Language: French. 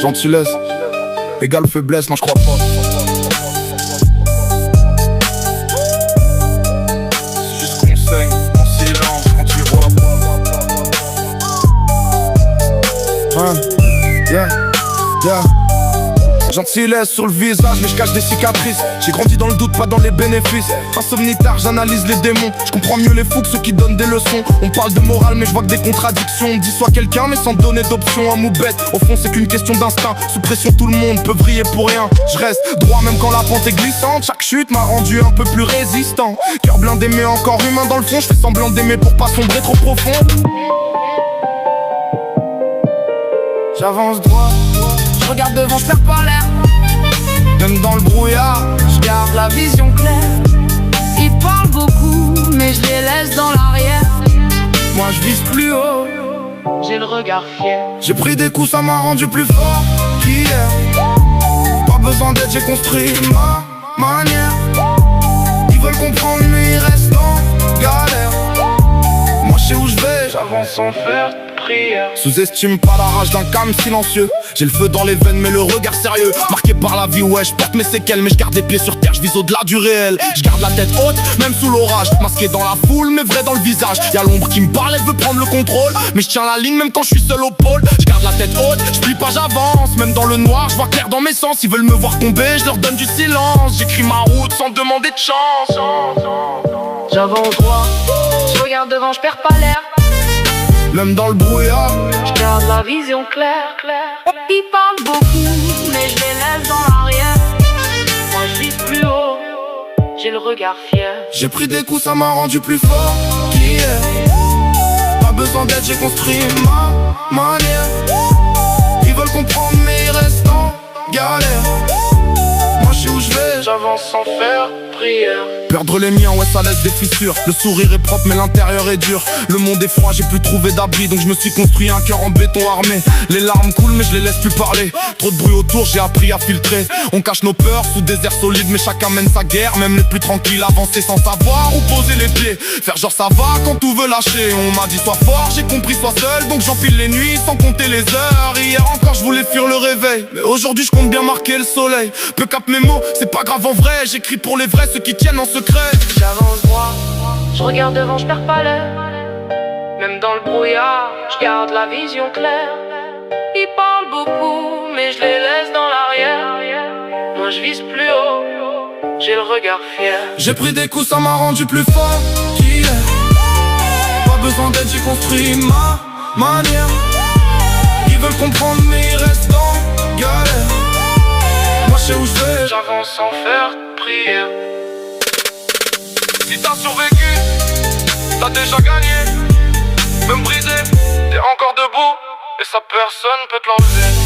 Gentillesse égale faiblesse, non je crois pas. C'est juste qu'on saigne en silence quand tu vois. Yeah. Gentillesse sur le visage, mais je cache des cicatrices. J'ai grandi dans le doute, pas dans les bénéfices. Insomnitar, j'analyse les démons. Je comprends mieux les fous que ceux qui donnent des leçons. On parle de morale, mais je vois que des contradictions. On dit soit quelqu'un, mais sans donner d'option. Un mou bête, au fond c'est qu'une question d'instinct. Sous pression tout le monde peut briller pour rien. Je reste droit même quand la pente est glissante. Chaque chute m'a rendu un peu plus résistant. Cœur blindé mais encore humain dans le fond. Je fais semblant d'aimer pour pas sombrer trop profond. J'avance droit, je regarde devant, je perds pas l'air. Même dans le brouillard, je garde la vision claire. Ils parlent beaucoup, mais je les laisse dans l'arrière. Moi je vise plus haut, j'ai le regard fier. j'ai pris des coups, ça m'a rendu plus fort qu'hier. Pas besoin d'aide, j'ai construit ma manière. Ils veulent comprendre, mais ils restent en galère. Moi je sais où je vais, j'avance sans faire prière. Sous-estime pas la rage d'un calme silencieux. J'ai le feu dans les veines mais le regard sérieux. Marqué par la vie, ouais, je porte mes séquelles. Mais je garde les pieds sur terre, je vise au-delà du réel. Je garde la tête haute, même sous l'orage. Masqué dans la foule, mais vrai dans le visage. Y'a l'ombre qui me parle, elle veut prendre le contrôle. Mais je tiens la ligne même quand je suis seul au pôle. Je garde la tête haute, je plie pas, j'avance. Même dans le noir, je vois clair dans mes sens. Ils veulent me voir tomber, je leur donne du silence. J'écris ma route sans demander de chance. J'avance droit, je regarde devant, je perds pas l'air. Même dans le brouillard, Je garde la vision claire. Ils parlent beaucoup, mais je les laisse dans l'arrière. Moi je vise plus haut, j'ai le regard fier. j'ai pris des coups, ça m'a rendu plus fort qu'hier. Pas besoin d'aide, j'ai construit ma manière. Ils veulent comprendre, mais ils restent en galère. Moi je sais où je vais, j'avance sans faire prière. Perdre les miens, ouais ça laisse des fissures. Le sourire est propre mais l'intérieur est dur. Le monde est froid, j'ai plus trouvé d'abri. Donc je me suis construit un cœur en béton armé. Les larmes coulent mais je les laisse plus parler. Trop de bruit autour, j'ai appris à filtrer. On cache nos peurs sous des airs solides, mais chacun mène sa guerre. Même les plus tranquilles, avancer sans savoir où poser les pieds. Faire genre ça va quand tout veut lâcher. On m'a dit sois fort, j'ai compris sois seul. Donc j'empile les nuits sans compter les heures. Hier encore je voulais fuir le réveil, mais aujourd'hui je compte bien marquer le soleil. Peu cap mes mots, c'est pas grave en vrai. J'écris pour les vrais, ceux qui tiennent en secret. J'avance droit, je regarde devant, je perds pas l'air. Même dans le brouillard, je garde la vision claire. Ils parlent beaucoup, mais je les laisse dans l'arrière. Moi je vise plus haut, j'ai le regard fier. J'ai pris des coups, ça m'a rendu plus fort qu'hier. Pas besoin d'aide, j'ai construit ma manière. Ils veulent comprendre, mais ils restent en galère. Moi je sais où je vais, J'avance sans faire prière. si t'as survécu, t'as déjà gagné. Même brisé, t'es encore debout. Et ça personne peut te l'enlever.